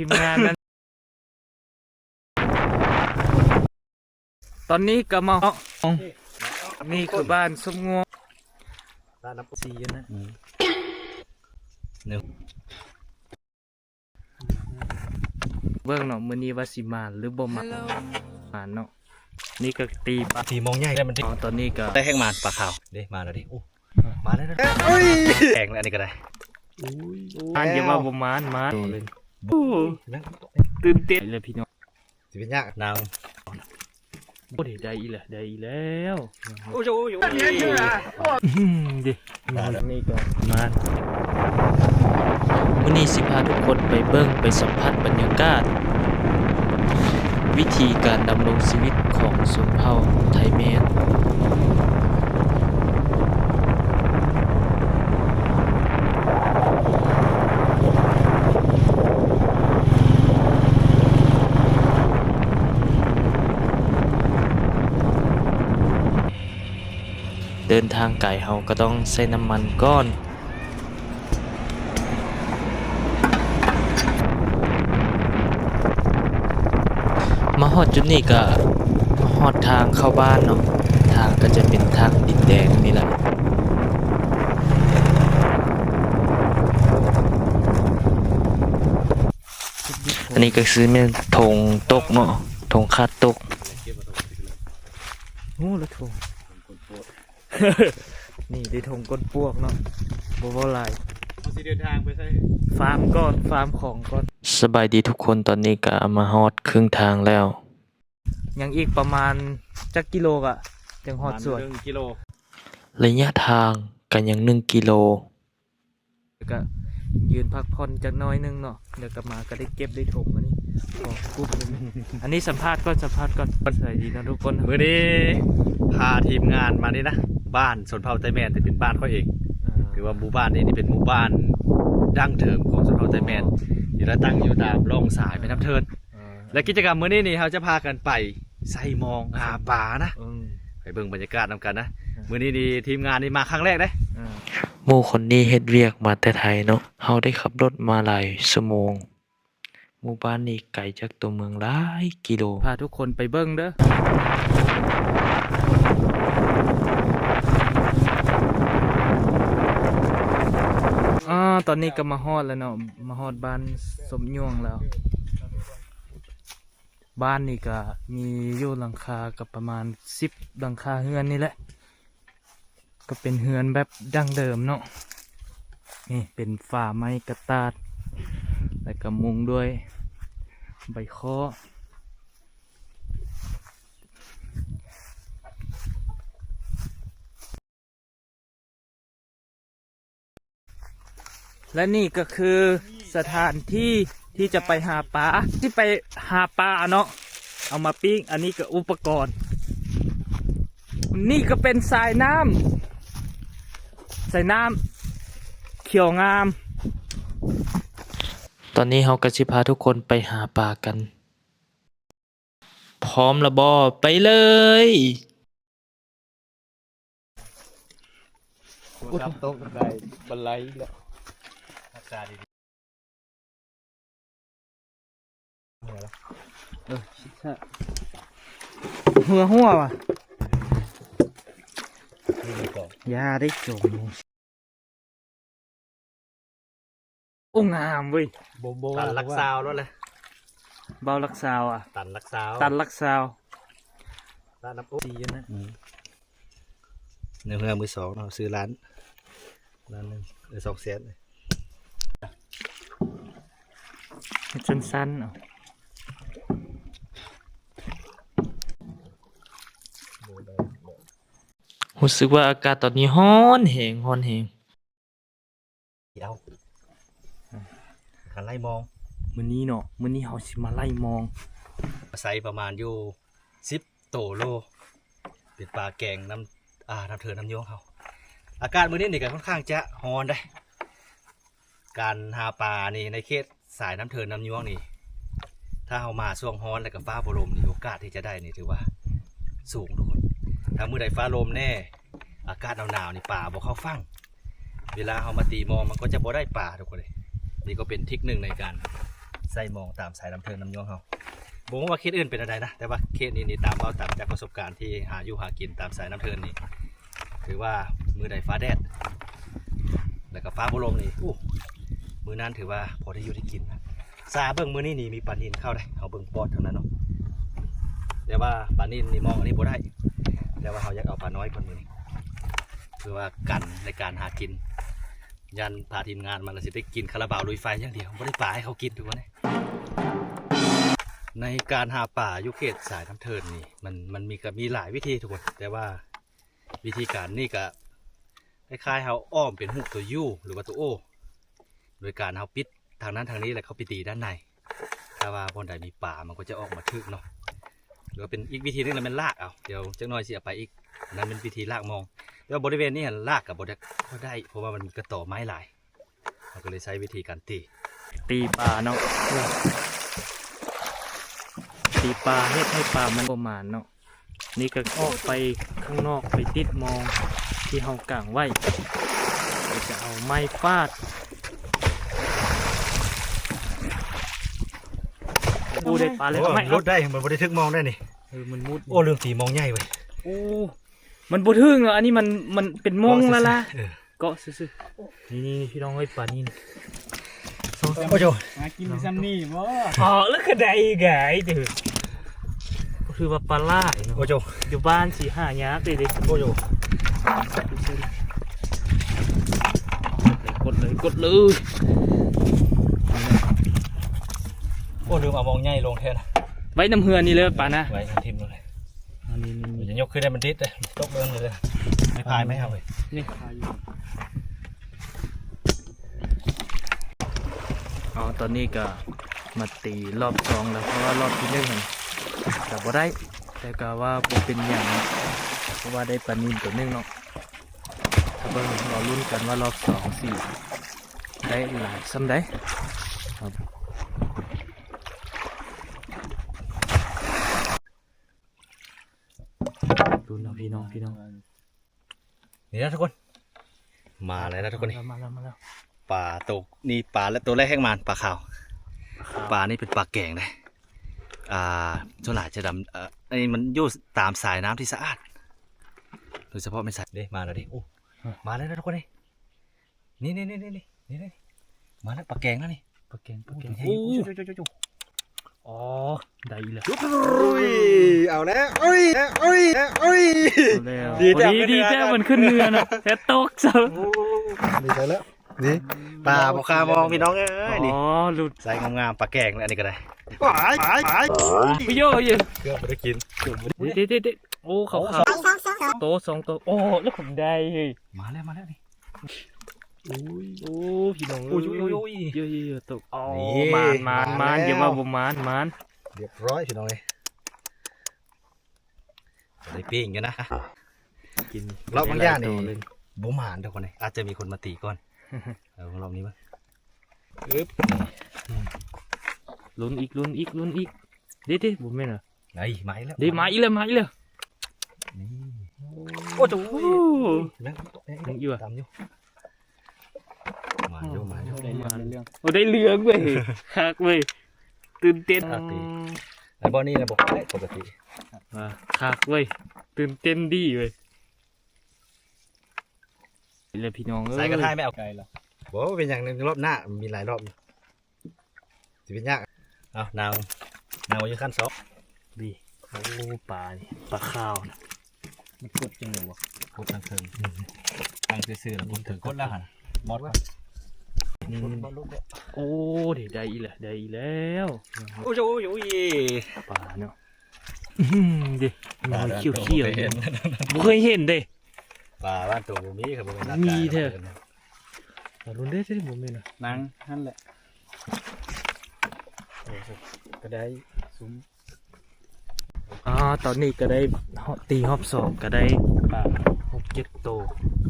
ทีมงานนั้นตอนนี้ก็มานี่คือบ้านส้มงวงบ้านน้ำซีนะเบิ่งเนาะมื้อนี้ว่าสิมาหรือบ่มาเนาะนี่ก็ตีปลา 4 โมงใหญ่แล้วมัน ตอนนี้ก็ ได้แห้งมาปลาขาวเด้มาแล้วดิโอ้มาแล้วนะแข็งแล้วอันนี้ก็ได้ อ่านอย่าว่าบ่มานมาเลยตื่นเต้นเลยพี่น้อง สิเป็นยากนาว โอ้ได้อีแล้วได้อีแล้ว โอ้โห ดินี่ก็มามื้อนี้สิพาทุกคนไปเบิ่งไปสัมผัสบรรยากาศวิธีการดำรงชีวิตของชนเผ่าไทยแมนเดินทางไกลเฮาก็ต้องใช้น้ำมันก้อนมาฮอดจุดนี้ก็ฮอดทางเข้าบ้านเนาะทางก็จะเป็นทางดินแดงนี่แหละอันนี้ก็คือเป็นธงตกเนาะธงคาดตกโอ้แล้วธง นี่ได้ธงก้นพวกเนาะบ่ว่าหลายเดินทางไปใช่ฟาร์มก่อนฟาร์มของก่อนสบายดีทุกคนตอนนี้ก็มาฮอดครึ่งทางแล้วยังอีกประมาณจักกิโลกะจังฮอดสวน1 กิโลระยะทางกันยัง1 กิโลแล้วก็ยืนพักผ่อนจักน้อยนึงเนาะเดี๋ยวกลับมาก็ได้เก็บได้ถงอันนี้ปุ๊บอันนี้สัมภาษณ์ก่อนสวัสดีนะทุกคนมื้อนี้พาทีมงานมานี่นะบ้านชนเผ่าไทยแมนแต่เป็นบ้านเขาเองคือว่าหมู่บ้านนี้นี่เป็นหมู่บ้านดั้งเดิมของชนเผ่าไทยแมนที่เราตั้งอยู่ตามร่องสายแม่น้ำเทินและกิจกรรมมื้อนี้นี่เราจะพากันไปไส่มองหาปลานะไปเบิ่งบรรยากาศนำกันนะมื้อนี้นี่ทีมงานนี่มาครั้งแรกเด้หมู่คนนี้เฮ็ดเวียกมาแต่ไทยเนาะเฮาได้ขับรถมาหลายชั่วโมงหมู่บ้านนี้ไกลจากตัวเมืองหลายกิโลพาทุกคนไปเบิ่งเด้อตอนนี้ก็มาฮอดแล้วเนาะมาฮอดบ้านสมยวงแล้วบ้านนี่ก็มีอยู่หลังคากับประมาณ10หลังคาเฮือนนี่แหละก็เป็นเฮือนแบบดั้งเดิมเนาะนี่เป็นฝ้าไม้กระตาดแล้วก็มุงด้วยใบค้อและนี่ก็คือสถานที่ที่จะไปหาปลาที่ไปหาปลาเนาะเอามาปิ้งอันนี้ก็อุปกรณ์นี่ก็เป็นสายน้ำเขียวงามตอนนี้เราก็สิพาทุกคนไปหาปลากันพร้อมระบอไปเลยจับโต๊ะได้บันไลแล้วอากาศดีหัวว่ะยาได้จมโอ้งามเว้ยตันลักซาวแล้วเลยเบาลักซาวอ่ะตันลักซาวร้านน้ำอุ๊บดีนะเนื้อมือสองเราซื้อร้านนึง2 แสนเลยสั้นๆรู้สึกว่าอากาศตอนนี้ร้อนแหงเดี๋ยวการไล่มองมื้อนี้เนาะมื้อนี้เราสิมาไล่มองไซส์ประมาณอยู่10 โตโลเป็นปลาแกงน้ำเทินน้ำโยงเขาอากาศมื้อนี้นี่ก็ค่อนข้างจะร้อนได้การหาปลานี่ในเขตสายน้ำเทินน้ำโยงนี่ถ้าเรามาช่วงร้อนแล้วก็ฟ้าโปร่งนี่โอกาสที่จะได้นี่ถือว่าสูงทุกคนถ้ามื้อใดฟ้าลมแน่อากาศหนาวๆนี่ปลาบ่เข้าฟังเวลาเรามาตีมองมันก็จะบ่ได้ปลาทุกคนเลยนี่ก็เป็นทริคหนึ่งในการ ใส่มองตามสายน้ำเทินน้ำยองเขาบอกว่าเคสอื่นเป็นอะไรนะแต่ว่าเคสนี้ตามเราตามจากประสบการณ์ที่หาอยู่หากินตามสายน้ำเทินนี่ถือว่ามือใดฟ้าแดดแล้วก็ฟ้าบุลมนี่มือนั้นถือว่าพอได้อยู่ได้กินนะซาเบิ้งมือนี่มีปลานินเข้าได้เอาเบิ้งปอดเท่านั้นเนาะแต่ว่าปลานินนี่มองอันนี้บ่ได้แต่ว่าเขาอยากเอาปลาน้อยคนมือนี้คือว่ากันในการหากินยันพาทีมงานมันสิไปกินคาราบาวลุยไฟอย่างเดียวไม่ได้ปลาให้เขากินถูกไหมในการหาป่ายุเขตสายน้ำเทินนี่มันมีหลายวิธีทุกคนแต่ว่าวิธีการนี่ก็คล้ายๆเขาอ้อมเป็นหุบตัวยูหรือว่าตัวโอโดยการเขาปิดทางนั้นทางนี้แล้วเขาไปตีด้านในถ้าว่าบนใดมีป่ามันก็จะออกมาทึกเนาะหรือว่าเป็นอีกวิธีนึงแล้วมันลากเอาเดี๋ยวจักหน่อยเสียไปอีกนั่นเป็นวิธีลากมองแล้วบริเวณนี้ลากกับบริเวณก็ได้เพราะว่ามันมีกระต่อไม้หลายเราก็เลยใช้วิธีการตีปลาเนาะตีปลาให้ปลามันประมาณเนาะนี่ก็ออกไปข้างนอกไปติดมองที่เฮากางไว้จะเอาไม้ฟาดปูได้ปลาเลยไม่รถได้มันบริทึกมองได้นี่มันมุดเรื่องตีมองใหญ่ไปมันบ่ถึงอ่ะอันนี้มันเป็นมงแล้วล่ะเกาะซื่อๆนี่พี่น้องเอ้ยปลานี่โอ้โหมากินซัมนี่บ่อ๋อแล้วก็ได้ไงจือก็คือว่าปลาล่าโอ้โหอยู่บ้าน4 5ยาไปดิโอ้โหกดเลยลืมเอามองใหญ่ลงแทนไว้น้ำเฮือนี่เลยป่านะไว้ทิมเลยนี่จะยกขึ้นได้มันดิดเลยตกเรื่องเลยไม่พายไม่เอาเลยนี่พายตอนนี้ก็มาตีรอบ2แล้วเพราะว่ารอบที่1แต่บ่ได้แต่ก็ว่าบ่เป็นอย่างเพราะว่าได้ปลานิลตัวนึงเนาะถ้าเบิ่งรอลุ้นกันว่ารอบ2 4ได้หลายซ้ำได้ดูนะพี่น้องนี่นะทุกคนมาแล้วนะทุกคนนี่มาแล้วปลาตกนี่ปลาและตัวแรกแห้งมันปลาขาวปลานี่เป็นปลาแกงเลยส่วนหลายจะดำอันนี้มันอยู่ตามสายน้ำที่สะอาดโดยเฉพาะไม่ใส่เด้มาแล้วดิโอ้มาแล้วนะทุกคนนี่มาแล้วปลาแกงแล้วนี่ปลาแกงโอ้อ๋อได้แล้วเอาแล้วดีแท้มันขึ้นเรือนะแต่ตกซะดีใจแล้วนี่ปลาปลาคามองพี่น้องเอ้ยนี่หลุดใส่งามๆปลาแกงอันนี้ก็ได้พี่โย่เกือบไม่ได้กินเด็ดโอ้เขาโต2 ตัวโอ้แล้วผมได้มาแล้วนี่โอ้พี่น้องเยอะตกมานอย่าว่าบ่มานเรียบร้อยพี่น้องเลยได้ปิ้งกันนะกินรอบบางอย่างนี่บ่มานทุกคนเลยอาจจะมีคนมาตีก่อนรอบนี้มั้งลุ้นอีกเด็ดบุ๋มแม่น่ะไอ้ไม้แล้วมาอีกแล้วโอ้โหยังอยู่ตามอยู่มาได้เรื่อง ได้เรื่องเว้ยคักเว้ยตื่นเต้นไอ้บอลนี่นะบอกได้ปกติคักเว้ยตื่นเต้นดีเว้ยเลยพี่น้องใส่กระทายไม่เอาไกลหรอบอกว่าเป็นอย่างนึงรอบหน้ามีหลายรอบจะเป็นยากเอานาวอยู่ขั้น2ดีโอ้ปลานี่ปลาข้าวนะมันกดจังเลยวะกดทางเทิงซื่อๆแล้วกดถึงกดแล้วหันมอดว่าโอ้ได้อีแล้วโอ้ยปลาเนาะดิมันเขียวไม่เคยเห็นเด้ปลาบ้านตัวมีครับมีเถอะรุ่นได้ที่ผมมีนะนั่งนั่นแหละก็ได้ซุ้มตอนนี้ก็ได้ตีรอบ2ก็ได้ปลา6-7 ตัว